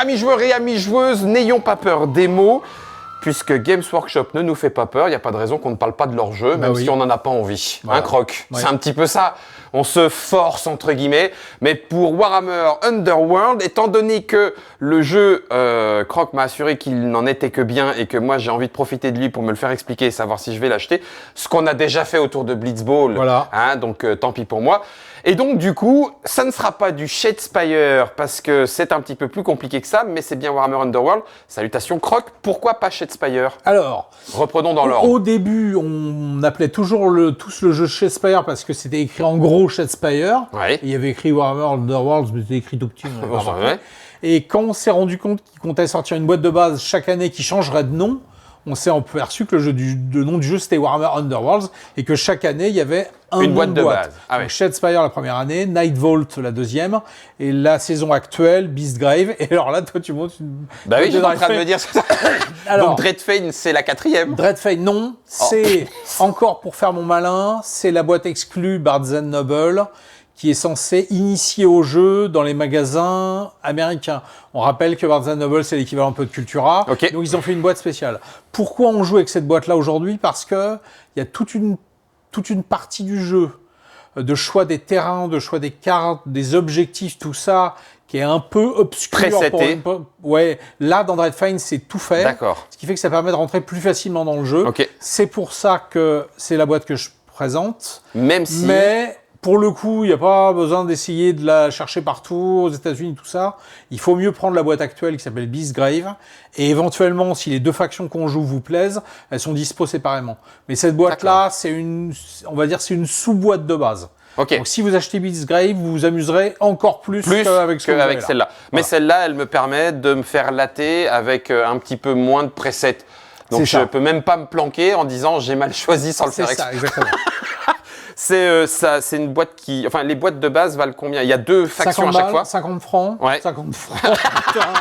Amis joueurs et amis joueuses, n'ayons pas peur des mots. Puisque Games Workshop ne nous fait pas peur, il n'y a pas de raison qu'on ne parle pas de leur jeu, même si on n'en a pas envie. Voilà. Un croc, Ouais. c'est un petit peu ça. On se force, entre guillemets. Mais pour Warhammer Underworld, étant donné que le jeu, Croc m'a assuré qu'il n'en était que bien et que moi j'ai envie de profiter de lui pour me le faire expliquer et savoir si je vais l'acheter, ce qu'on a déjà fait autour de Blitzball, Voilà. hein, donc tant pis pour moi. Et donc du coup, ça ne sera pas du Shadespire parce que c'est un petit peu plus compliqué que ça, mais c'est bien Warhammer Underworld. Salutations Croc, pourquoi pas Shadespire? Alors, Reprenons dans l'ordre. au début, on appelait toujours tous le jeu Shadespire parce que c'était écrit en gros Shadespire. Ouais. Et il y avait écrit Warhammer Underworld, mais c'était écrit tout petit. on avait pas remarqué. Ouais. Et quand on s'est rendu compte qu'il comptait sortir une boîte de base chaque année qui changerait de nom, on s'est aperçu que le nom du jeu c'était Warhammer Underworlds et que chaque année il y avait Une nom boîte de base. Ah Donc ouais. Shadespire la première année, Nightvault la deuxième, et la saison actuelle, Beastgrave. Et alors là, toi tu montes une. Bah oui, boîte j'étais en train de me Dreadfane. dire ça. Alors, Donc Dreadfane, c'est la 4e. Dreadfane, non. C'est encore pour faire mon malin, c'est la boîte exclue Barnes & Noble qui est censée initier au jeu dans les magasins américains. On rappelle que Barnes & Noble, c'est l'équivalent un peu de Cultura. Ok. Donc, ils ont fait une boîte spéciale. Pourquoi on joue avec cette boîte-là aujourd'hui? Parce que il y a toute une partie du jeu de choix des terrains, de choix des cartes, des objectifs, tout ça, qui est un peu obscur. Préseté. Ouais, là, dans Dreadfane, c'est tout fait. D'accord. Ce qui fait que ça permet de rentrer plus facilement dans le jeu. Ok. C'est pour ça que c'est la boîte que je présente. Même si. Mais pour le coup, il n'y a pas besoin d'essayer de la chercher partout, aux États-Unis, tout ça. Il faut mieux prendre la boîte actuelle qui s'appelle Beastgrave. Et éventuellement, si les deux factions qu'on joue vous plaisent, elles sont dispo séparément. Mais cette boîte-là, c'est une sous-boîte de base. Ok. Donc si vous achetez Beastgrave, vous vous amuserez encore plus qu'avec ce que vous avez là. celle-là. Mais Voilà. celle-là, elle me permet de me faire latter avec un petit peu moins de presets. Donc C'est je ça. peux même pas me planquer en disant j'ai mal choisi sans le C'est faire ça, exprès. exactement. C'est une boîte qui. Enfin, les boîtes de base valent combien? Il y a deux factions à chaque fois. 50 francs. Ouais. 50 francs. Putain.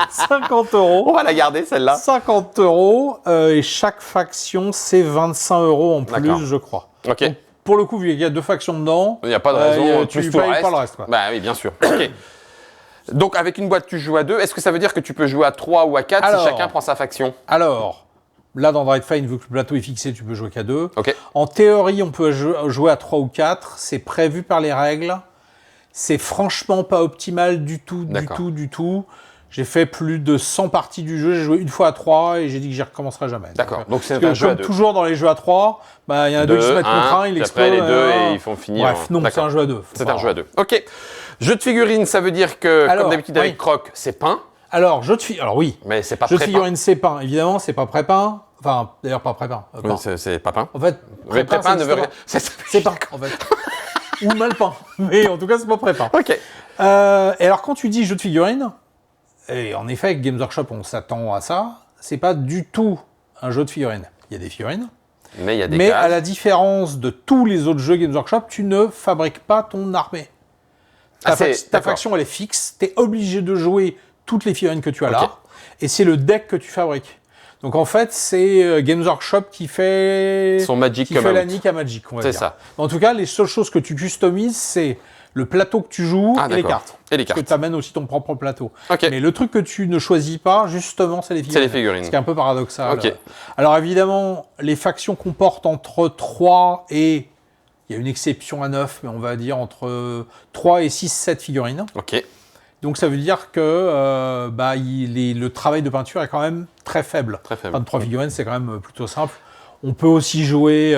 50 euros. On va la garder celle-là. 50 euros. Et chaque faction, c'est 25 euros en D'accord. plus, je crois. Ok. Donc, pour le coup, vu qu'il y a deux factions dedans, Il n'y a pas de raison. tu plus tout le payes reste. pas le reste. Quoi. Bah oui, bien sûr. Ok. Donc avec une boîte, tu joues à 2. Est-ce que ça veut dire que tu peux jouer à 3 ou à 4 Alors. si chacun prend sa faction? Alors, là, dans Dreadfane, vu que le plateau est fixé, tu peux jouer qu'à 2. Ok. En théorie, on peut jouer à 3 ou 4. C'est prévu par les règles. C'est franchement pas optimal du tout, D'accord. du tout. J'ai fait plus de 100 parties du jeu. J'ai joué une fois à 3 et j'ai dit que j'y recommencerai jamais. D'accord. Donc c'est Parce un que jeu à comme 2. toujours dans les jeux à 3, bah, il y en a deux qui se mettent contre un, ils puis l'explosent. après les deux et ils font finir. Bref, non, c'est D'accord. un jeu à 2. C'est un jeu à 2. Ok. Jeu de figurines, ça veut dire que, Alors, comme d'habitude avec oui. Croc, c'est peint, Alors, jeu de figurines. Alors oui, mais c'est pas jeu de pré-peint. figurines, c'est peint. Évidemment, c'est pas pré-peint. Enfin, d'ailleurs, pas pré-peint. Oui, peint. c'est pas peint. En fait, Mais pré-peint ne veut rien. C'est peint, en fait. Ou mal peint. Mais en tout cas, c'est pas pré-peint. Ok. Et alors, quand tu dis jeu de figurines, et en effet, avec Games Workshop, on s'attend à ça, c'est pas du tout un jeu de figurines. Il y a des figurines, Mais il y a des mais cases. à la différence de tous les autres jeux Games Workshop, tu ne fabriques pas ton armée. Ta d'accord. faction, elle est fixe, tu es obligé de jouer toutes les figurines que tu as Ok. là, et c'est le deck que tu fabriques. Donc en fait, c'est Games Workshop qui fait, Son Magic qui fait Come la Out. nique à Magic, on va C'est dire. ça. En tout cas, les seules choses que tu customises, c'est le plateau que tu joues Ah, et les d'accord. cartes. Et les Parce que cartes. tu amènes aussi ton propre plateau. Ok. Mais le truc que tu ne choisis pas, justement, c'est les figurines. C'est les figurines. Ce qui est un peu paradoxal. Ok. Alors évidemment, les factions comportent entre 3 et... Il y a une exception à 9, mais on va dire entre 3 et 6, 7 figurines. Ok. Donc ça veut dire que le travail de peinture est quand même très faible. Très faible. 23 figurines, c'est quand même plutôt simple. On peut aussi jouer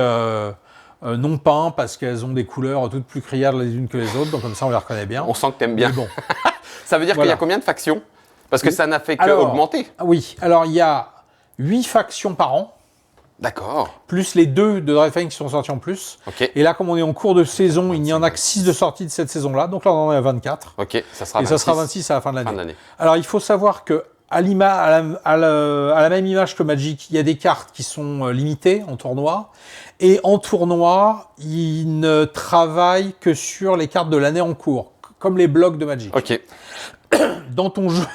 non peint parce qu'elles ont des couleurs toutes plus criardes les unes que les autres, donc comme ça on les reconnaît bien. On sent que t'aimes bien. Mais bon. Ça veut dire qu'il y Voilà. a combien de factions? Parce que ça n'a fait que Alors, augmenter. Oui, alors il y a 8 factions par an, D'accord. plus les 2 de Dreadfane qui sont sortis en plus. Ok. Et là, comme on est en cours de saison, il n'y en a que 6 de sortie de cette saison-là, donc là on en est à 24. Ok. Ça sera Et 26. ça sera 26 à la fin de Fin de l'année. l'année. Alors, il faut savoir que à la même image que Magic, il y a des cartes qui sont limitées en tournoi. Et en tournoi, ils ne travaillent que sur les cartes de l'année en cours, comme les blocs de Magic. Ok. Dans ton jeu...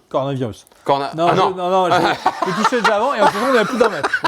Coronavirus. Non, Non, j'ai touché déjà avant et en tout cas, on est à plus d'un mètre.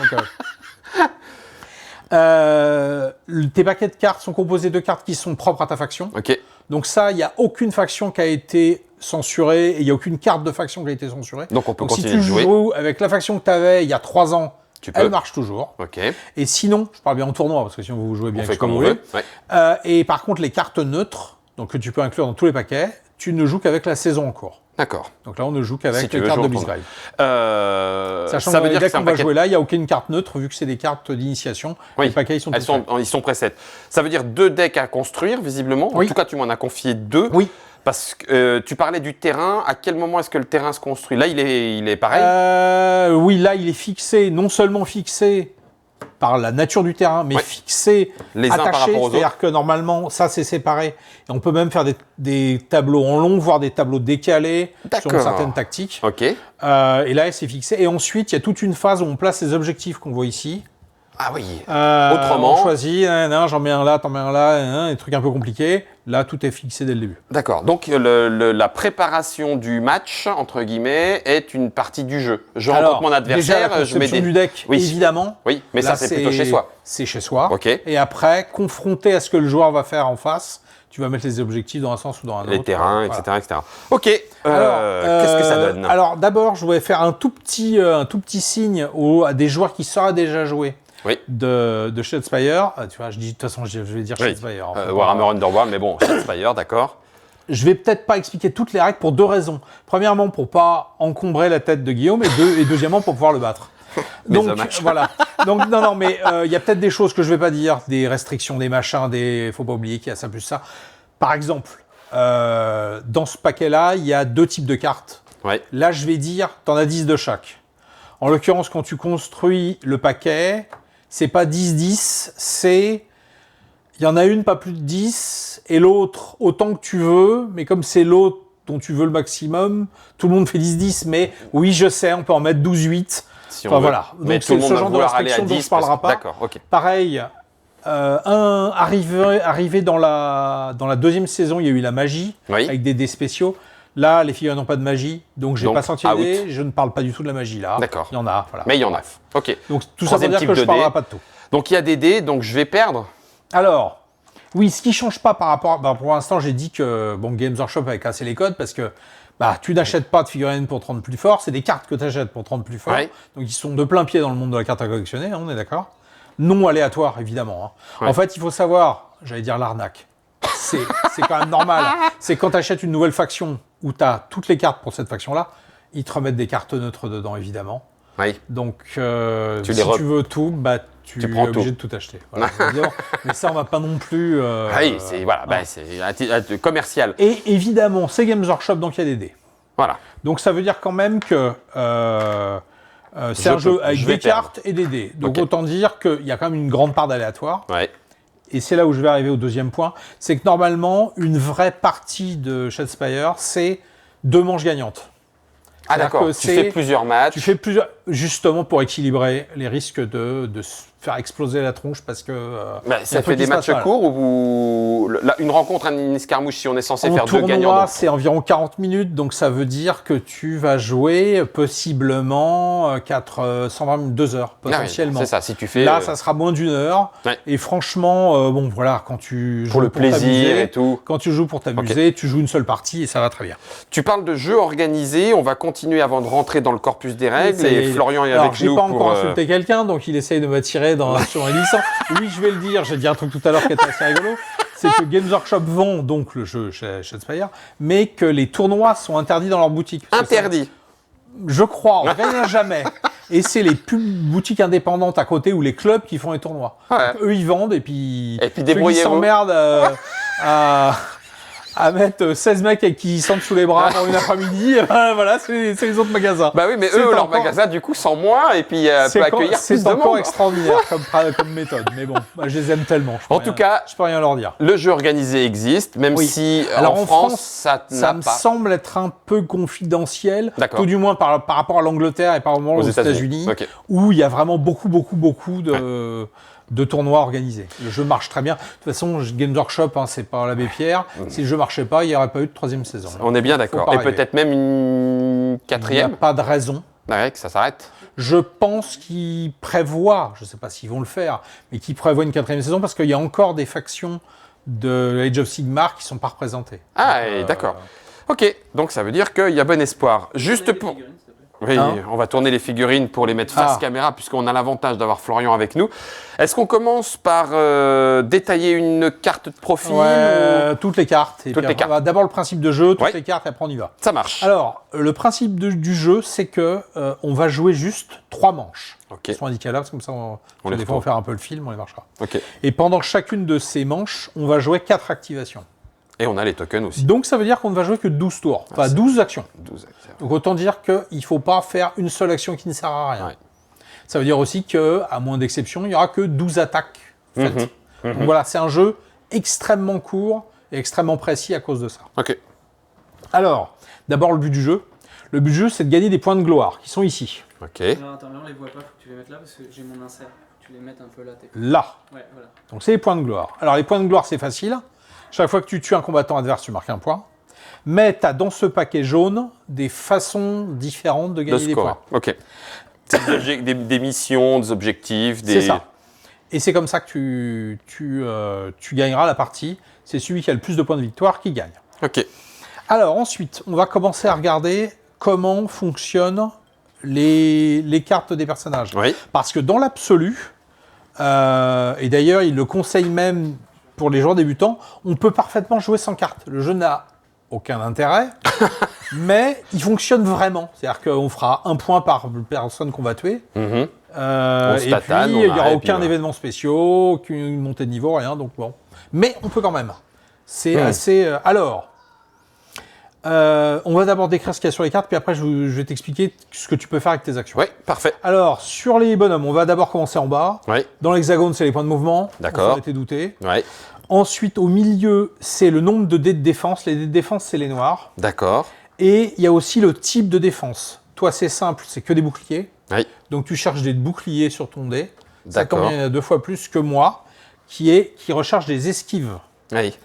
Donc, tes paquets de cartes sont composés de cartes qui sont propres à ta faction. Ok. Donc ça, il n'y a aucune faction qui a été censuré et il n'y a aucune carte de faction qui a été censurée. Donc on peut si continuer tu de jouer. joues avec la faction que tu avais il y a 3 ans, Tu peux. elle marche toujours. Ok. Et sinon, je parle bien en tournoi, parce que sinon vous jouez bien On avec fait ce que comme vous on voulez. veut. Ouais. Et par contre, les cartes neutres, donc que tu peux inclure dans tous les paquets, tu ne joues qu'avec la saison en cours. D'accord. Donc là, on ne joue qu'avec Si tu les veux cartes jouer de en tournoi. Beastgrave. Sachant Ça que veut dire que dès c'est un qu'on va paquet. jouer là, il n'y a aucune carte neutre, vu que c'est des cartes d'initiation. Oui. Les paquets, ils sont tous faits. Ils sont preset. Ça veut dire 2 decks à construire, visiblement. Oui. En tout cas, tu m'en as confié 2. Oui. Parce que tu parlais du terrain. À quel moment est-ce que le terrain se construit? Là, il est pareil. Oui, là, il est fixé, non seulement fixé par la nature du terrain, mais Ouais. fixé, Les uns par attaché. rapport aux C'est-à-dire que normalement, ça, c'est séparé. Et on peut même faire des tableaux en long, voire des tableaux décalés D'accord. selon certaines tactiques. Ok. Et là, c'est fixé. Et ensuite, il y a toute une phase où on place les objectifs qu'on voit ici. Ah oui. Autrement. On choisit, j'en mets un là, t'en mets un là, des trucs un peu compliqués. Là, tout est fixé dès le début. D'accord. Donc la préparation du match entre guillemets est une partie du jeu. Je rencontre mon déjà, adversaire, la je mets conception des. du deck, Oui. évidemment. Oui, mais Là, ça c'est plutôt chez soi. C'est chez soi. Ok. Et après, confronté à ce que le joueur va faire en face, tu vas mettre les objectifs dans un sens ou dans un autre. Les terrains, Voilà. etc., etc. Ok. Alors, Qu'est-ce que ça donne? Alors d'abord, je voulais faire un tout petit signe à des joueurs qui sauraient déjà jouer Oui. de Shadespire. Tu vois, de toute façon, je vais dire Oui. Shadespire. Enfin, Warhammer Underworld, mais bon, Shadespire, d'accord. Je vais peut-être pas expliquer toutes les règles pour 2 raisons. Premièrement, pour pas encombrer la tête de Guillaume, et deuxièmement, pour pouvoir le battre. Mes Donc hommages. voilà. Donc non, mais il y a peut-être des choses que je vais pas dire, des restrictions, des machins, faut pas oublier qu'il y a ça plus ça. Par exemple, dans ce paquet-là, il y a 2 types de cartes. Ouais. Là, je vais dire, t'en as 10 de chaque. En l'occurrence, quand tu construis le paquet, c'est pas 10-10, c'est... Il y en a une, pas plus de 10, et l'autre, autant que tu veux, mais comme c'est l'autre dont tu veux le maximum, tout le monde fait 10-10, mais oui, je sais, on peut en mettre 12-8. Si on Enfin veut. voilà. Mais Donc tout c'est le monde ce va genre de vouloir aller à restriction dont 10 je ne parlerai pas. D'accord, ok. Pareil, arrivé dans la 2e saison, il y a eu la magie, Oui. avec des dés spéciaux. Là, les figurines n'ont pas de magie, donc j'ai Donc, pas sorti les out. dés, je ne parle pas du tout de la magie là. D'accord. Il y en a, voilà. Mais il y en a. Ok. Donc tout ça pour Troisième dire type que je de ne parlerai dés. pas de tout. Donc il y a des dés, donc je vais perdre. Alors, oui, ce qui change pas par rapport... pour l'instant, j'ai dit que Games Workshop avait cassé les codes parce que tu n'achètes pas de figurines pour te rendre plus fort, c'est des cartes que tu achètes pour te rendre plus fort. Ouais. Donc ils sont de plein pied dans le monde de la carte à collectionner, on est d'accord. Non aléatoire, évidemment. Ouais. En fait, il faut savoir, j'allais dire l'arnaque, c'est quand même normal. C'est quand tu achètes une nouvelle faction où tu as toutes les cartes pour cette faction-là, ils te remettent des cartes neutres dedans, évidemment. Oui. Donc, Tu si les tu veux tout, tu tu prends es obligé tout. de tout acheter. Voilà, évidemment. Mais ça, on va pas non plus... Oui, c'est voilà, c'est commercial. Et évidemment, c'est Games Workshop, donc il y a des dés. Voilà. Donc ça veut dire quand même que c'est un jeu avec je vais des perdre. cartes et des dés. Donc Ok. autant dire qu'il y a quand même une grande part d'aléatoire. Ouais. Et c'est là où je vais arriver au 2e point. C'est que normalement, une vraie partie de Shadespire, c'est 2 manches gagnantes. Ah C'est-à-dire d'accord. que Tu fais plusieurs matchs. Tu fais plusieurs, justement pour équilibrer les risques de se faire exploser la tronche parce que. il y a un Ça truc fait qui des se passe matchs mal. courts ou une rencontre, une escarmouche si on est censé En faire 2 gagnants. tournoi, donc- c'est environ 40 minutes, donc ça veut dire que tu vas jouer possiblement 2 heures, Ah oui, potentiellement. c'est ça. Si tu fais Là, ça sera moins d'1 heure. Ouais. Et franchement, voilà, quand tu joues pour le plaisir t'amuser, et tout. quand tu joues pour t'amuser, tu joues une seule partie et ça va très bien. Tu parles de jeux organisés. On va continuer avant de rentrer dans le corpus des règles. Et Florian est Alors, avec j'ai nous pas pour. encore insulté quelqu'un, donc il essaye de m'attirer sur un licence. Oui, je vais le dire, j'ai dit un truc tout à l'heure qui était assez rigolo. C'est que Games Workshop vend donc le jeu chez Shadespire, mais que les tournois sont interdits dans leur boutique. Parce que Interdit. je crois, rien jamais. Et c'est les boutiques indépendantes à côté ou les clubs qui font les tournois. Ouais. Donc, eux, ils vendent et puis Et puis ceux qui débrouillez-vous. s'emmerdent à mettre 16 mecs avec qui ils sentent sous les bras pour une après-midi, voilà, c'est les autres magasins. Bah oui, mais C'est eux, leur encore- magasin, du coup, sans moins, et puis peut accueillir plus C'est de encore monde. extraordinaire comme méthode. Mais bon, je les aime tellement. En tout cas, je peux rien leur dire. le jeu organisé existe, même Oui. si Alors, en en France, France, ça Ça n'a me pas. semble être un peu confidentiel, D'accord. tout du moins par rapport à l'Angleterre et par rapport aux États-Unis, Ok. où il y a vraiment beaucoup de tournois organisés. Le jeu marche très bien. De toute façon, Games Workshop, c'est pas l'abbé Pierre. Si le jeu marchait pas, il n'y aurait pas eu de 3e saison. On est bien Faut d'accord. pas Et rêver. peut-être même une Il n'y a 4e. pas de raison. Ouais, que ça s'arrête. Je pense qu'ils prévoient, je ne sais pas s'ils vont le faire, mais qu'ils prévoient une 4e saison parce qu'il y a encore des factions de Age of Sigmar qui ne sont pas représentées. Ah, Donc, et d'accord. Ok, donc ça veut dire qu'il y a bon espoir. Juste pour... Oui, Hein on va tourner les figurines pour les mettre face caméra, puisqu'on a l'avantage d'avoir Florian avec nous. Est-ce qu'on commence par détailler une carte de profil Toutes les cartes. Et Toutes puis les cartes. D'abord le principe de jeu, toutes Ouais. les cartes, et après on y va. Ça marche. Alors, le principe du jeu, c'est que on va jouer juste 3 manches. Ok. Qui sont indiquées là, parce que comme ça, On les des fois, on retrouve. va faire un peu le film, on les marchera. Ok. Et pendant chacune de ces manches, on va jouer 4 activations. Et on a les tokens aussi. Donc ça veut dire qu'on ne va jouer que 12 tours, enfin 12 actions. 12 actions. Donc autant dire qu'il ne faut pas faire une seule action qui ne sert à rien. Ouais. Ça veut dire aussi qu'à moins d'exception, il n'y aura que 12 attaques faites. Donc voilà, c'est un jeu extrêmement court et extrêmement précis à cause de ça. Ok. Alors, d'abord le but du jeu. Le but du jeu, c'est de gagner des points de gloire, qui sont ici. Ok. Non, attends, là on les voit pas, faut que tu les mettes là parce que j'ai mon insert. Faut que tu les mettes un peu là. Là. Ouais, voilà. Donc c'est les points de gloire. Alors les points de gloire, c'est facile. Chaque fois que tu tues un combattant adverse, tu marques un point. Mais tu as dans ce paquet jaune des façons différentes de De gagner des score. points. Ok. C'est des missions, des objectifs, des... C'est ça. Et c'est comme ça que tu gagneras la partie. C'est celui qui a le plus de points de victoire qui gagne. Ok. Alors ensuite, on va commencer à regarder comment fonctionnent les cartes des personnages. Oui. Parce que dans l'absolu, et d'ailleurs il le conseille même pour les joueurs débutants, on peut parfaitement jouer sans carte. Le jeu n'a aucun intérêt, mais il fonctionne vraiment. C'est-à-dire qu'on fera un point par personne qu'on va tuer. Mhm. Et se puis, tatane, il n'y on aura arrête, aucun puis événement spécial, aucune montée de niveau, rien. Donc bon. Mais on peut quand même. C'est Hmm. assez... alors, on va d'abord décrire ce qu'il y a sur les cartes, puis après je vais t'expliquer ce que tu peux faire avec tes actions. Oui, parfait. Alors, sur les bonhommes, on va d'abord commencer en bas. Oui. Dans l'hexagone, c'est les points de mouvement. D'accord. On été douté. Oui. Ensuite, au milieu, c'est le nombre de dés de défense. Les dés de défense, c'est les noirs. D'accord. Et il y a aussi le type de défense. Toi, c'est simple, c'est que des boucliers. Oui. Donc, tu cherches des boucliers sur ton dé. Ça D'accord. tombe, il y en a 2 fois plus que moi, qui recharge des esquives. Oui.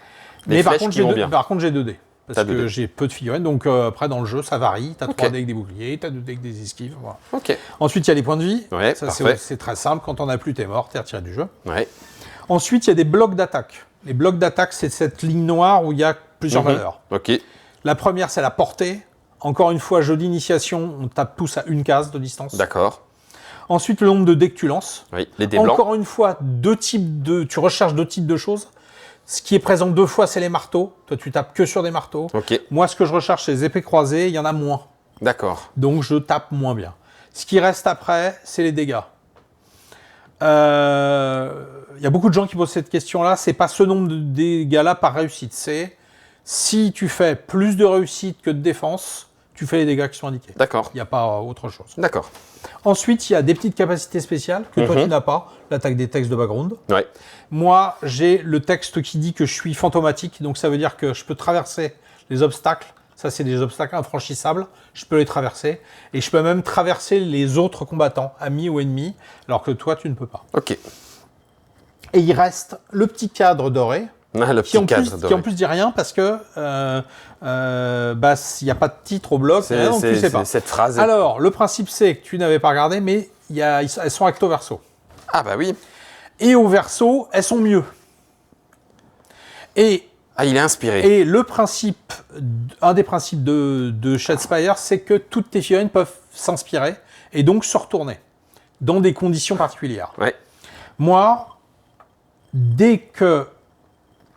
Mais Les par flèches contre, qui vont bien. j'ai 2 dés. T'as Parce 2 que dés. j'ai peu de figurines. Donc, après, dans le jeu, ça varie. Tu as Ok. 3 dés avec des boucliers, tu as 2 dés avec des esquives. Voilà. Ok. Ensuite, il y a les points de vie. Ouais, Ça, parfait. c'est très simple. Quand on n'a plus, t'es mort, t'es retiré du jeu. Oui. Ensuite, il y a des blocs d'attaque. Les blocs d'attaque, c'est cette ligne noire où il y a plusieurs valeurs. Ok. La première, c'est la portée. Encore une fois, jeu d'initiation, on tape tous à 1 case de distance. D'accord. Ensuite, le nombre de dés que tu lances. Oui. Les dés blancs. Encore une fois, tu recherches 2 types de choses. Ce qui est présent 2 fois, c'est les marteaux. Toi, tu tapes que sur des marteaux. Ok. Moi, ce que je recherche, c'est les épées croisées. Il y en a moins. D'accord. Donc, je tape moins bien. Ce qui reste après, c'est les dégâts. Il y a beaucoup de gens qui posent cette question-là. C'est pas ce nombre de dégâts-là par réussite. C'est si tu fais plus de réussite que de défense, tu fais les dégâts qui sont indiqués. D'accord. Il n'y a pas autre chose. D'accord. Ensuite, il y a des petites capacités spéciales que toi, tu n'as pas. L'attaque des textes de background. Ouais. Moi, j'ai le texte qui dit que je suis fantomatique. Donc, ça veut dire que je peux traverser les obstacles. Ça, c'est des obstacles infranchissables. Je peux les traverser. Et je peux même traverser les autres combattants, amis ou ennemis, alors que toi, tu ne peux pas. Ok. Et il reste le petit cadre doré, Ah, le qui en, petit plus, cadre qui en doré. plus dit rien parce que s'il n'y a pas de titre au bloc, rien, donc tu sais pas. Cette phrase. Alors, le principe, c'est que tu n'avais pas regardé, mais elles sont recto verso. Ah bah oui. Et au verso, elles sont mieux. Et Ah, il est inspiré. Et le principe, un des principes de Shadespire, c'est que toutes tes figurines peuvent s'inspirer et donc se retourner dans des conditions particulières. Ouais. Moi, dès que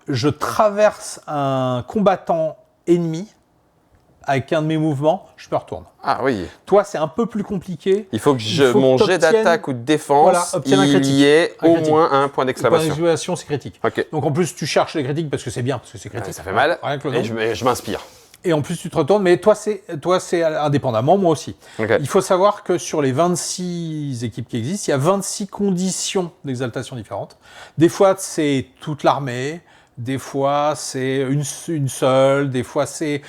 je traverse un combattant ennemi avec un de mes mouvements, je me retourne. Ah oui. Toi, c'est un peu plus compliqué. Il faut que Il faut mon que jet t'obtiennes- d'attaque ou de défense, Voilà, obtienne un il critique. y ait Un au critique. moins un point Le point d'exclamation. d'exclamation, c'est critique. Ok. Donc en plus, tu cherches les critiques parce que c'est bien, parce que c'est Ouais, critique. ça fait mal. Rien que le Et nom. je m'inspire. Et en plus, tu te retournes, mais toi, c'est indépendamment, moi aussi. Ok. Il faut savoir que sur les 26 équipes qui existent, il y a 26 conditions d'exaltation différentes. Des fois, c'est toute l'armée, des fois, c'est une seule, des fois, c'est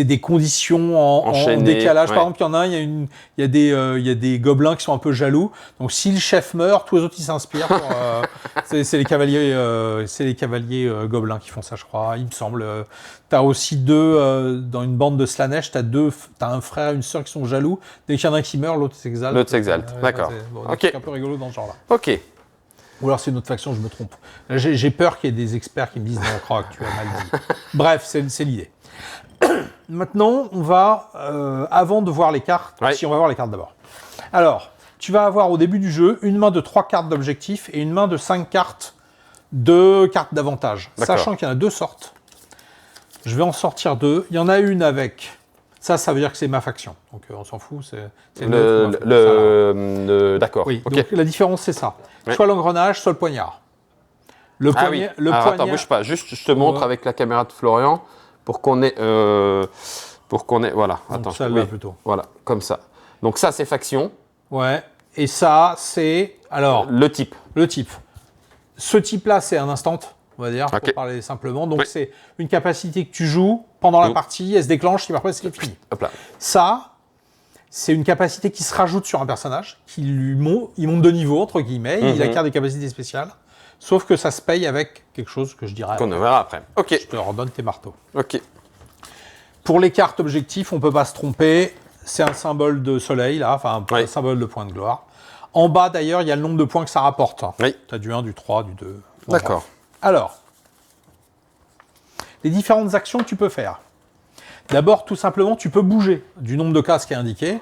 des conditions en Enchaînées, décalage. ouais. Par exemple, il y en a un, il y a des gobelins qui sont un peu jaloux. Donc, si le chef meurt, tous les autres, ils s'inspirent. C'est les cavaliers, gobelins qui font ça, je crois, il me semble. T'as aussi dans une bande de Slanesh, t'as un frère et une sœur qui sont jaloux. Dès qu'il y en a un qui meurt, l'autre s'exalte. L'autre s'exalte, d'accord. Ok. C'est un peu rigolo dans ce genre-là. Ok. Ou alors c'est une autre faction, je me trompe. Là, j'ai peur qu'il y ait des experts qui me disent non, Croc, tu as mal dit. Bref, c'est l'idée. Maintenant, on va, avant de voir les cartes, Ouais. si on va voir les cartes d'abord. Alors, tu vas avoir au début du jeu une main de 3 cartes d'objectif et une main de 5 cartes d'avantage. D'accord. Sachant qu'il y en a 2 sortes. Je vais en sortir 2. Il y en a une avec... Ça veut dire que c'est ma faction. Donc on s'en fout, c'est notre faction. D'accord. Oui, ok. donc la différence c'est ça. Ouais. Soit l'engrenage, soit le poignard. Le Ah poignard, oui. Alors, attends, bouge pas. Juste, je te montre Ouais. avec la caméra de Florian pour qu'on ait, voilà. Donc Attends, celle-là oui. plutôt. Voilà, comme ça. Donc ça, c'est faction. Ouais. Et ça, c'est... Alors, Le type. le type. Ce type-là, c'est un instant, on va dire, Ok. pour parler simplement. Donc Oui. c'est une capacité que tu joues pendant la Oui. partie, elle se déclenche, et après c'est fini. Hop là. Ça, c'est une capacité qui se rajoute sur un personnage, il monte de niveau, entre guillemets, il acquiert des capacités spéciales, sauf que ça se paye avec quelque chose que je dirais. Qu'on verra après. Ok. Je te redonne tes marteaux. Ok. Pour les cartes objectifs, on peut pas se tromper, c'est un symbole de soleil, là, enfin un Oui. symbole de point de gloire. En bas, d'ailleurs, il y a le nombre de points que ça rapporte. Oui. Tu as du 1, du 3, du 2. Bon, D'accord. bref. Alors, les différentes actions que tu peux faire. D'abord, tout simplement, tu peux bouger du nombre de cases qui est indiqué.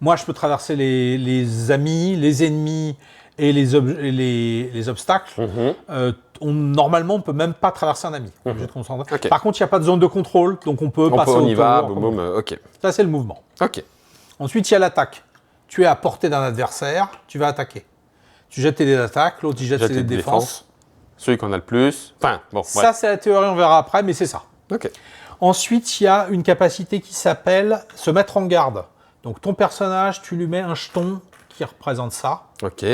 Moi, je peux traverser les amis, les ennemis et les obstacles. Normalement, on ne peut même pas traverser un ami. On est obligé de concentrer. Ok. Par contre, il n'y a pas de zone de contrôle, donc on peut On passer peut, on y autour, va. comme Boum, on boum. veut. Ok. Ça, c'est le mouvement. Ok. Ensuite, il y a l'attaque. Tu es à portée d'un adversaire, tu vas attaquer. Tu jettes tes dés d'attaque, l'autre il jette ses dés de défense. Celui qu'on a le plus. Enfin, bon. Ça, c'est la théorie, on verra après, mais c'est ça. Ok. Ensuite, il y a une capacité qui s'appelle se mettre en garde. Donc, ton personnage, tu lui mets un jeton qui représente ça. Ok.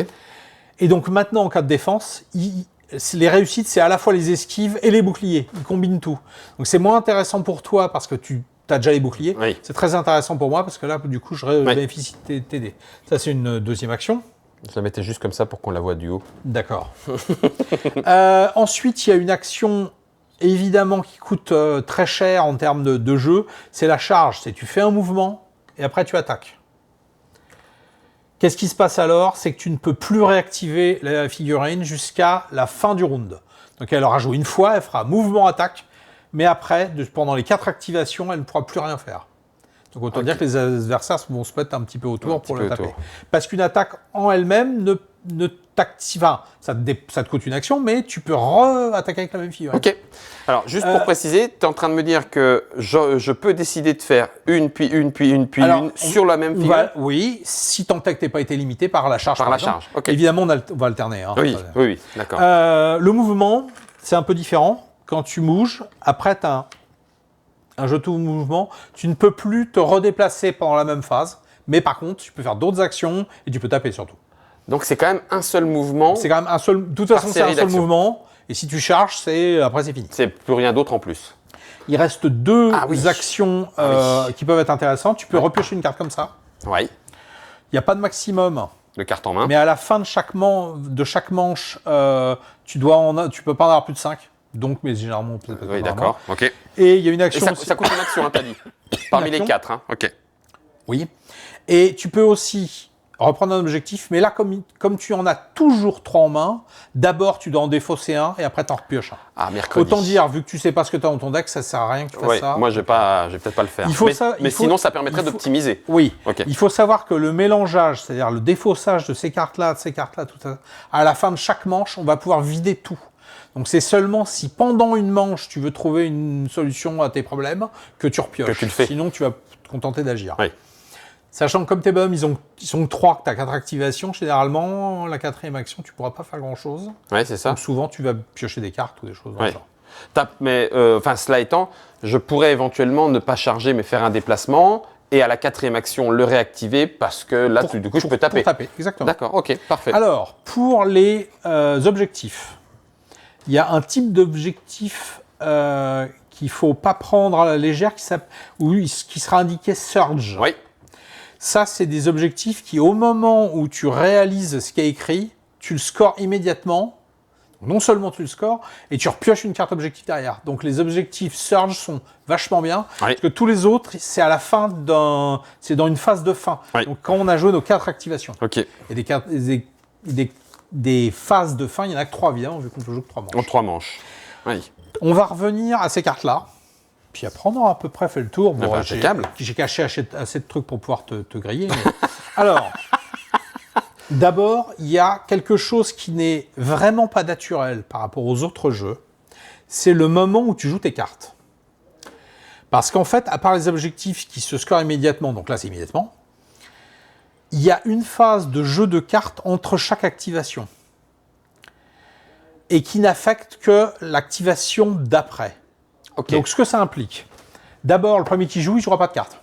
Et donc, maintenant, en cas de défense, les réussites, c'est à la fois les esquives et les boucliers. Ils combinent tout. Donc, c'est moins intéressant pour toi parce que tu as déjà les boucliers. Oui. C'est très intéressant pour moi parce que là, du coup, je bénéficie de tes dés. Ça, c'est une deuxième action. Je la mettais juste comme ça pour qu'on la voit du haut. D'accord. Ensuite, il y a une action évidemment qui coûte très cher en termes de jeu. C'est la charge. C'est tu fais un mouvement et après tu attaques. Qu'est-ce qui se passe alors? C'est que tu ne peux plus réactiver la figurine jusqu'à la fin du round. Donc elle aura joué une fois, elle fera mouvement attaque, mais après, pendant les 4 activations, elle ne pourra plus rien faire. Donc autant dire que les adversaires vont se mettre un petit peu autour pour le taper. Parce qu'une attaque en elle-même ne t'active. Enfin, ça te coûte une action, mais tu peux re-attaquer avec la même figurine. Ok. Alors, juste pour préciser, tu es en train de me dire que je peux décider de faire une, puis une, puis une, puis Alors, une sur la même figure. Oui, si tant est que tu n'es pas été limité par la charge. Par la exemple. charge, ok. Évidemment, on va alterner. Hein, Oui, oui, d'accord. le mouvement, c'est un peu différent. Quand tu bouges, après tu as un jeu tout mouvement, tu ne peux plus te redéplacer pendant la même phase. Mais par contre, tu peux faire d'autres actions et tu peux taper surtout. Donc, c'est quand même un seul mouvement. C'est quand même un seul. De toute façon, c'est un seul mouvement. Et si tu charges, après c'est fini. C'est plus rien d'autre en plus. Il reste 2 oui. actions qui peuvent être intéressantes. Tu peux repiocher une carte comme ça. Oui. Il n'y a pas de maximum. De carte en main. Mais à la fin de chaque manche, tu peux pas en avoir plus de 5. Donc, mais généralement, peut-être pas. Oui, d'accord. Ok. Et il y a une Et action. ça coûte une action, hein, t'as dit. Parmi les action. 4, hein. Ok. Oui. Et tu peux aussi reprendre un objectif, mais là, comme tu en as toujours 3 en main, d'abord tu dois en défausser un et après tu en repioches un. Ah, mercredi. Autant dire, vu que tu sais pas ce que tu as dans ton deck, ça sert à rien que tu fasses Ouais, ça. moi, je vais peut-être pas le faire. Mais sinon, ça permettrait d'optimiser. Oui. Ok. Il faut savoir que le mélangeage, c'est-à-dire le défaussage de ces cartes-là, tout ça, à la fin de chaque manche, on va pouvoir vider tout. Donc c'est seulement si pendant une manche, tu veux trouver une solution à tes problèmes, que tu repioches. Que tu le fais. Sinon, tu vas te contenter d'agir. Oui. Sachant que comme tes bonhommes, ils sont 3, que tu as 4 activations, généralement, la 4e action, tu pourras pas faire grand-chose. Ouais, c'est ça. Donc souvent, tu vas piocher des cartes ou des choses dans Ouais. le genre. Mais, cela étant, je pourrais éventuellement ne pas charger, mais faire un déplacement, et à la 4e action, le réactiver, parce que là, du coup, je peux taper. Pour taper, exactement. D'accord, ok, parfait. Alors, pour les objectifs, il y a un type d'objectif qu'il ne faut pas prendre à la légère, qui sera indiqué Surge. Oui. Ça, c'est des objectifs qui, au moment où tu réalises ce qui est écrit, tu le scores immédiatement. Non seulement tu le scores, et tu repioches une carte objectif derrière. Donc les objectifs Surge sont vachement bien, Oui. parce que tous les autres, c'est à la fin c'est dans une phase de fin. Oui. Donc quand on a joué nos 4 activations. Ok. Et des phases de fin, il n'y en a que 3, évidemment, vu qu'on peut jouer que 3 manches. En 3 manches. Oui. On va revenir à ces cartes-là, Puis après, on aura à peu près fait le tour. Bon, bah, impeccable. j'ai caché assez de trucs pour pouvoir te griller. Mais... Alors, d'abord, il y a quelque chose qui n'est vraiment pas naturel par rapport aux autres jeux. C'est le moment où tu joues tes cartes. Parce qu'en fait, à part les objectifs qui se scorent immédiatement, donc là c'est immédiatement, il y a une phase de jeu de cartes entre chaque activation. Et qui n'affecte que l'activation d'après. Ok. Donc ce que ça implique, d'abord le premier qui joue, il ne jouera pas de cartes.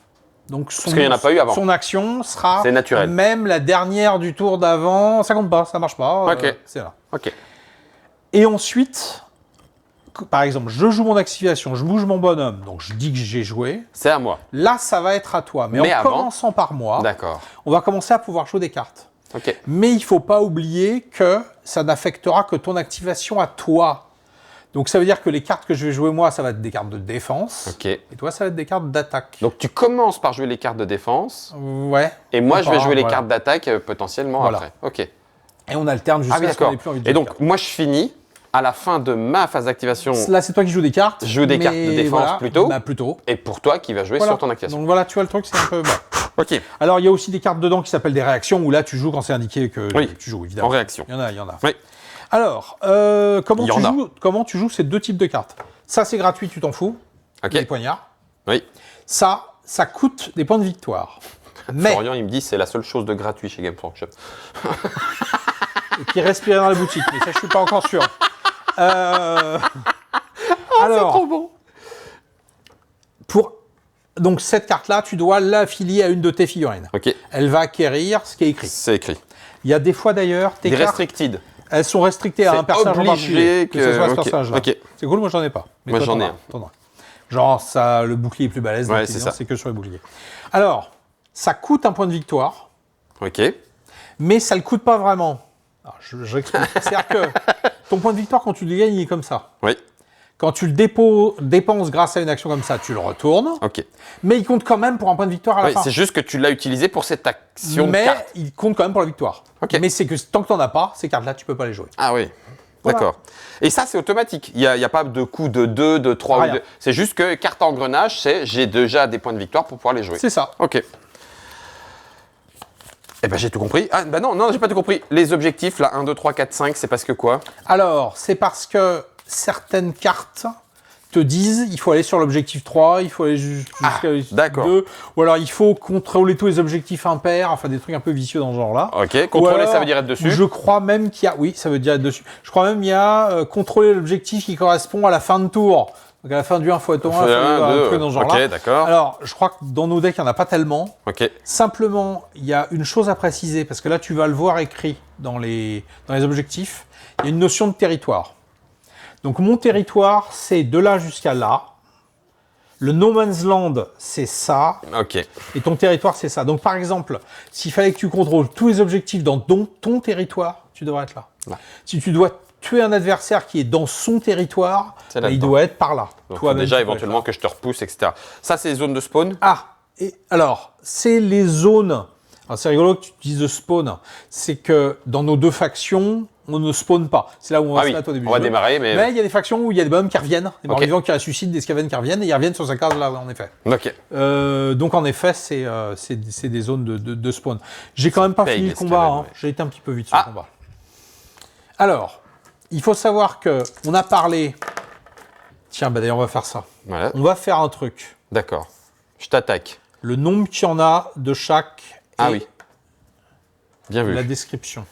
Donc Parce qu'il n'y en a pas eu avant. Son action sera C'est naturel. même la dernière du tour d'avant, ça compte pas, ça marche pas. Ok. C'est là. Ok. Et ensuite, par exemple, je joue mon activation, je bouge mon bonhomme, donc je dis que j'ai joué. C'est à moi. Là, ça va être à toi. Mais en avant- commençant par moi, D'accord. on va commencer à pouvoir jouer des cartes. Ok. Mais il ne faut pas oublier que ça n'affectera que ton activation à toi. Donc ça veut dire que les cartes que je vais jouer moi, ça va être des cartes de défense. Ok. Et toi, ça va être des cartes d'attaque. Donc tu commences par jouer les cartes de défense Ouais. et moi Ou je vais pas, jouer les voilà. cartes d'attaque potentiellement Voilà. après. Ok. Et on alterne Ah jusqu'à oui, ce qu'on d'accord. n'ait plus envie de Et jouer donc de cartes. moi je finis à la fin de ma phase d'activation Là, c'est toi qui joues des cartes. Je joue des cartes de mais défense plutôt. Bah, plutôt. et pour toi qui va jouer Voilà. sur ton activation. Donc voilà, tu vois le truc, c'est un peu... bon. Ok. Alors, il y a aussi des cartes dedans qui s'appellent des réactions, où là, tu joues quand c'est indiqué que Oui. tu joues, évidemment. En réaction. Il y en a. Oui. Alors, Il y en a. comment tu joues ces deux types de cartes? Ça, c'est gratuit, tu t'en fous. Ok. Des poignards. Oui. Ça coûte des points de victoire. Mais, Florian il me dit c'est la seule chose de gratuit chez Games Workshop. qui respirait dans la boutique, mais ça, je suis pas encore sûr. Alors, bon. donc cette carte-là, tu dois l'affilier à une de tes figurines. Ok. Elle va acquérir ce qui est écrit. C'est écrit. Il y a des fois d'ailleurs, tes Des cartes, restricted. elles sont restrictées à C'est un personnage en obligé particulier. Que ce que- soit ce ok, personnage-là. ok. C'est cool, moi j'en ai pas. Mais Moi, toi, j'en t'en ai as, un. t'en as. Genre, ça, le bouclier est plus balèze, donc Ouais, évidemment, c'est ça. c'est que sur les boucliers. Alors, ça coûte un point de victoire, Ok. mais ça le coûte pas vraiment. Alors, je explique. C'est-à-dire que ton point de victoire, quand tu le gagnes, il est comme ça. Oui. Quand tu le dépenses grâce à une action comme ça, tu le retournes, Ok. mais il compte quand même pour un point de victoire à la Oui, fin. c'est juste que tu l'as utilisé pour cette action de Mais carte. il compte quand même pour la victoire. Ok. Mais c'est que tant que tu n'en as pas, ces cartes-là, tu peux pas les jouer. Ah oui. Voilà. D'accord. Et ça, c'est automatique. Il n'y a pas de coup de 2, de 3 ou Rien. de... C'est juste que carte à engrenage, c'est j'ai déjà des points de victoire pour pouvoir les jouer. C'est ça. Ok. Eh ben j'ai tout compris. Ah bah non, j'ai pas tout compris. Les objectifs, là, 1, 2, 3, 4, 5, c'est parce que quoi? Alors, c'est parce que certaines cartes te disent il faut aller sur l'objectif 3, il faut aller jusqu'à d'accord. 2, ou alors il faut contrôler tous les objectifs impairs, enfin des trucs un peu vicieux dans ce genre-là. Ok, Ou contrôler, alors, ça veut dire être dessus. Je crois même qu'il y a, oui, ça veut dire être dessus. Je crois même qu'il y a contrôler l'objectif qui correspond à la fin de tour. Donc à la fin du 1 fois ton 1, un truc dans ce genre-là. Ok, d'accord. Alors, je crois que dans nos decks, il n'y en a pas tellement. Ok. Simplement, il y a une chose à préciser, parce que là, tu vas le voir écrit dans les objectifs. Il y a une notion de territoire. Donc, mon territoire, c'est de là jusqu'à là. Le No Man's Land, c'est ça. Ok. Et ton territoire, c'est ça. Donc, par exemple, s'il fallait que tu contrôles tous les objectifs dans ton territoire, tu devrais être là. Là. Si tu dois tuer un adversaire qui est dans son territoire, C'est bah, il là-dedans. doit être par là. Donc Toi-même, déjà, tu dois être éventuellement, là. que je te repousse, etc. Ça, c'est les zones de spawn. Ah, et alors, c'est les zones. Alors, c'est rigolo que tu dises spawn. C'est que dans nos deux factions, on ne spawn pas. C'est là où on va Ah se oui, mettre au début. on va du jeu. démarrer, mais... Mais il y a des factions où il y a des bonhommes qui reviennent, des morts Ok. vivants qui ressuscitent, des scavens qui reviennent, et ils reviennent sur sa case là, en effet. Ok. Donc en effet, c'est des zones de spawn. J'ai quand même pas paye fini le les combat, scavens, hein. ouais. J'ai été un petit peu vite sur Ah. le combat. Alors, il faut savoir que on a parlé... Tiens, bah d'ailleurs on va faire ça. Voilà. On va faire un truc. D'accord. Je t'attaque. Le nombre qu'il y en a de chaque Ah et oui. Bien vu. la description.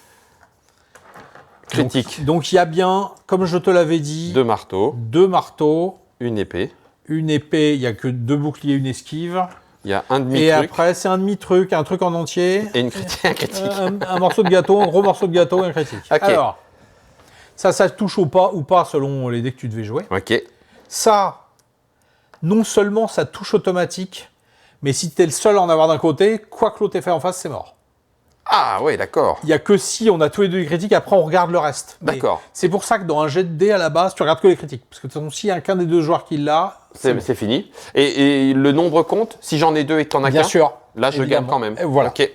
Critique. Donc il y a bien, comme je te l'avais dit, 2 marteaux, deux marteaux, une épée. une épée, il n'y a que 2 boucliers, une esquive. Il y a un Et demi-truc après, c'est un demi-truc, un truc en entier, et une critique. Un critique. un morceau de gâteau, un gros morceau de gâteau et un critique. Ok. Alors, ça touche ou pas selon les dés que tu devais jouer. Ok. Ça, non seulement ça touche automatique, mais si tu es le seul à en avoir d'un côté, quoi que l'autre ait fait en face, c'est mort. Ah ouais, d'accord. Il n'y a que si on a tous les deux les critiques, après on regarde le reste. Mais D'accord. c'est pour ça que dans un jet de dés à la base, tu regardes que les critiques. Parce que de toute façon, s'il y a qu'un des deux joueurs qui l'a, C'est fini. Et le nombre compte. Si j'en ai 2 et que t'en as bien qu'un, sûr. là, je évidemment. garde quand même. Et voilà. Ok.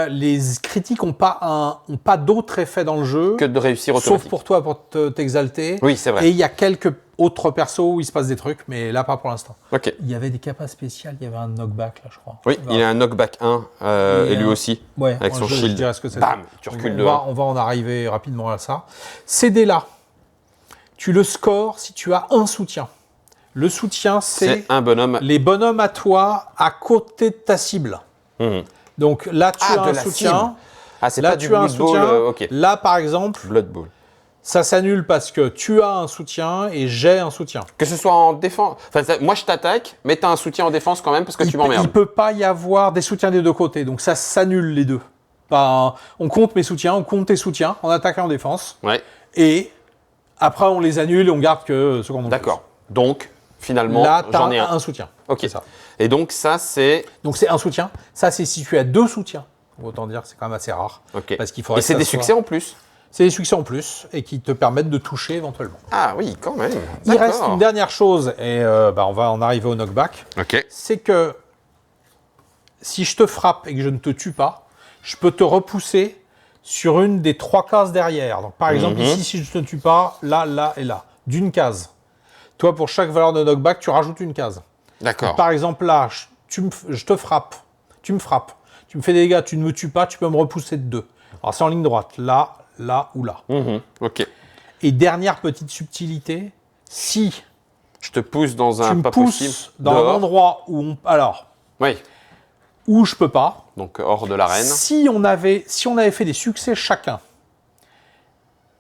Les critiques n'ont pas d'autre effet dans le jeu, Que de réussir sauf automatique. pour toi, pour t'exalter. Oui, c'est vrai. Et il y a quelques autres persos où il se passe des trucs, mais là, pas pour l'instant. Ok. Il y avait des capas spéciales, il y avait un knockback, là, je crois. Oui, il y a un knockback 1, et lui aussi, Ouais, avec son je shield. dirais ce que c'est. Bam, tu recules de On va en arriver rapidement à ça. Ces dés-là, tu le scores si tu as un soutien. Le soutien, c'est un bonhomme. les bonhommes à toi à côté de ta cible. Mhm. Donc là, tu as de un la soutien. cible. Ah, c'est Là, pas du tu as un Blood Bowl, soutien. ok. Là, par exemple, Blood Bowl. ça s'annule parce que tu as un soutien et j'ai un soutien. Que ce soit en défense. Enfin, moi, je t'attaque, mais t'as un soutien en défense quand même parce que tu Il m'emmerdes. peut pas y avoir des soutiens des deux côtés, donc ça s'annule les deux. On compte mes soutiens, on compte tes soutiens en attaque et en défense, Ouais, et après on les annule et on garde que ceux qu'on a. d'accord. Donc, finalement, Là, tu j'en ai as un. un soutien. Ok. C'est ça. Et donc, ça, c'est. Donc c'est un soutien. Ça, c'est si tu as deux soutiens. Autant dire que c'est quand même assez rare. Ok. Parce qu'il faudrait Et c'est que des ça soit- succès en plus. C'est des succès en plus et qui te permettent de toucher éventuellement. Ah oui, quand même. Il D'accord. reste une dernière chose, et on va en arriver au knockback. Ok. C'est que si je te frappe et que je ne te tue pas, je peux te repousser sur une des 3 cases derrière. Donc, par exemple, ici, si je ne te tue pas, là, là et là, d'une case. Toi, pour chaque valeur de knockback, tu rajoutes une case. D'accord. Par exemple, là, je te frappe, tu me frappes, tu me fais des dégâts, tu ne me tues pas, tu peux me repousser de 2. Alors, c'est en ligne droite, là, là ou là. Ok. Et dernière petite subtilité, si Je te pousse dans tu un me pas pousses possible. dans un Dehors. endroit où on... Alors, Oui. où je peux pas, Donc, hors de l'arène. si on avait fait des succès chacun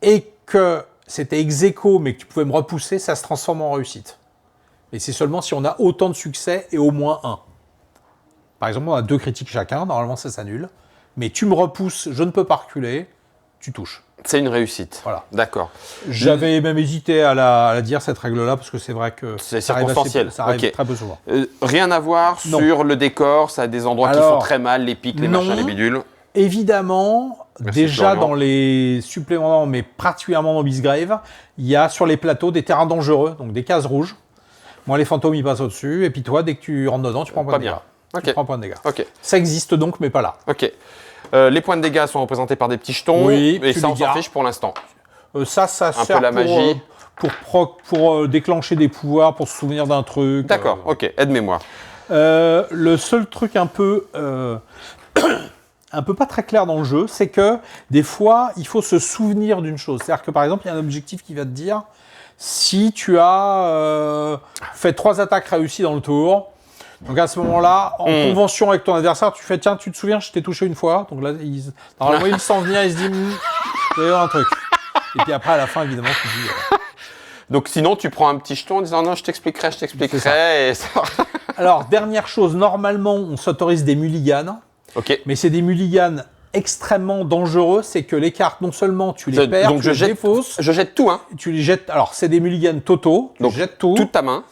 et que c'était ex aequo mais que tu pouvais me repousser, ça se transforme en réussite. Et c'est seulement si on a autant de succès et au moins un. Par exemple, on a 2 critiques chacun, normalement ça s'annule. Mais tu me repousses, je ne peux pas reculer, tu touches. C'est une réussite. Voilà. D'accord. J'avais même hésité à la dire, cette règle-là, parce que c'est vrai que C'est ça arrive circonstanciel. ça arrive Ok. très peu souvent. Rien à voir Non. sur le décor, ça a des endroits qui Alors, font très mal, les pics, les non. machins, les bidules. Évidemment, Merci, déjà Florian. dans les suppléments, mais particulièrement dans Beastgrave, il y a sur les plateaux des terrains dangereux, donc des cases rouges. Moi, les fantômes, ils passent au-dessus, et puis toi, dès que tu rentres dedans, tu prends un point Pas de dégâts. bien. Tu Ok. prends un point de dégâts. Ok. Ça existe donc, mais pas là. Ok. Les points de dégâts sont représentés par des petits jetons. Oui, et tu ça, les on s'en gardes. fiche pour l'instant. Ça sert peu la magie. pour déclencher des pouvoirs, pour se souvenir d'un truc. D'accord, ok. Aide-mémoire. Le seul truc un peu pas très clair dans le jeu, c'est que des fois, il faut se souvenir d'une chose. C'est-à-dire que par exemple, il y a un objectif qui va te dire si tu as fait 3 attaques réussies dans le tour. Donc à ce moment-là, en convention avec ton adversaire, tu fais tiens, tu te souviens, je t'ai touché une fois. Donc là, normalement, il sent venir, il se dit il y a un truc. Et puis après, à la fin, évidemment, tu dis. Donc sinon, tu prends un petit jeton en disant non, je t'expliquerai. C'est ça. Et ça... Alors, dernière chose, normalement, on s'autorise des mulligans, Ok. mais c'est des mulligans extrêmement dangereux. C'est que les cartes, non seulement tu les perds, Donc tu les défausses, je jette tout, hein. tu les jettes. Alors, c'est des mulligans totaux, tu Donc, jettes tout, toute ta main.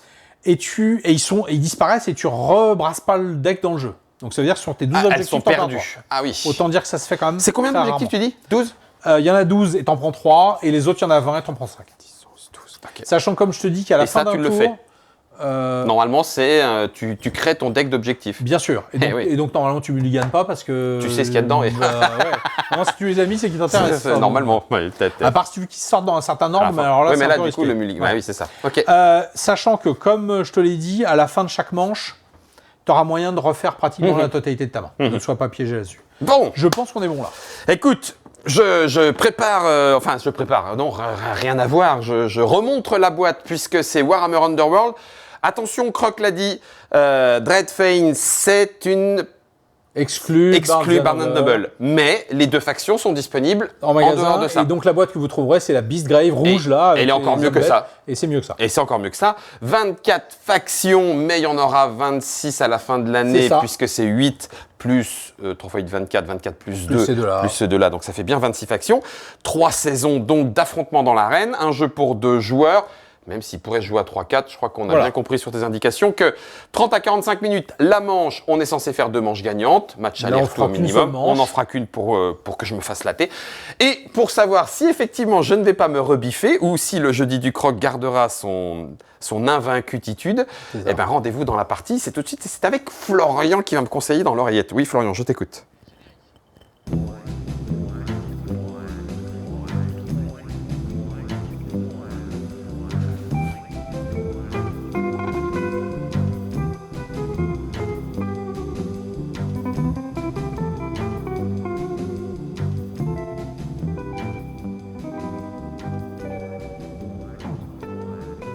et ils disparaissent et tu rebrasses pas le deck dans le jeu. Donc, ça veut dire que sur tes 12 Ah, elles objectifs, sont t'en perds perdues. 3. Ah oui. Autant dire que ça se fait quand même. C'est combien très d'objectifs, tu dis 12 rarement. Il y en a 12 et t'en prends 3, et les autres, il y en a 20 et t'en prends 5. 12. Ok. Sachant, comme je te dis, qu'à la Et fin ça, d'un tu le tour, fais. Normalement, c'est tu crées ton deck d'objectifs. bien sûr. Et donc, Eh oui. et donc, normalement, tu mulliganes pas parce que... Tu sais ce qu'il y a dedans, et- ouais. Normalement, si tu les as mis, c'est qu'ils t'intéressent. C'est normalement. Ouais, peut-être. À part si tu veux qu'ils sortent dans un certain ordre, Ah, mais alors là, ouais, c'est mais un là, peu du coup, risqué. le mulligan. Ouais. Ah oui, c'est ça. Ok. Sachant que, comme je te l'ai dit, à la fin de chaque manche, tu auras moyen de refaire pratiquement la totalité de ta main. Ne sois pas piégé là-dessus. Bon, Je pense qu'on est bon là. écoute, je prépare, non, rien à voir, je remontre la boîte puisque c'est Warhammer Underworld. Attention, Croc l'a dit, Dreadfane, c'est une Exclu Barnes & Noble. Mais les 2 factions sont disponibles en en dehors magasin. de ça. Et donc, la boîte que vous trouverez, c'est la Beastgrave rouge là. avec elle est encore les mieux que emblettes. ça. Et c'est mieux que ça. Et c'est encore mieux que ça. 24 factions, mais il y en aura 26 à la fin de l'année, C'est ça. puisque c'est 8 plus 3 fois 8, 24, 24 plus 2, ces deux-là. plus ces deux-là. Donc ça fait bien 26 factions. 3 saisons donc d'affrontement dans l'arène, un jeu pour 2 joueurs. Même s'il pourrait se jouer à 3-4, je crois qu'on a Voilà. bien compris sur tes indications que 30 à 45 minutes, la manche, on est censé faire 2 manches gagnantes, match Là, on aller-retour fera qu'une minimum. seule manche. On n'en fera qu'une pour que je me fasse latter. Et pour savoir si effectivement je ne vais pas me rebiffer ou si le jeudi du croc gardera son invaincutitude, C'est ça. eh ben rendez-vous dans la partie. C'est tout de suite, c'est avec Florian qui va me conseiller dans l'oreillette. Oui, Florian, je t'écoute.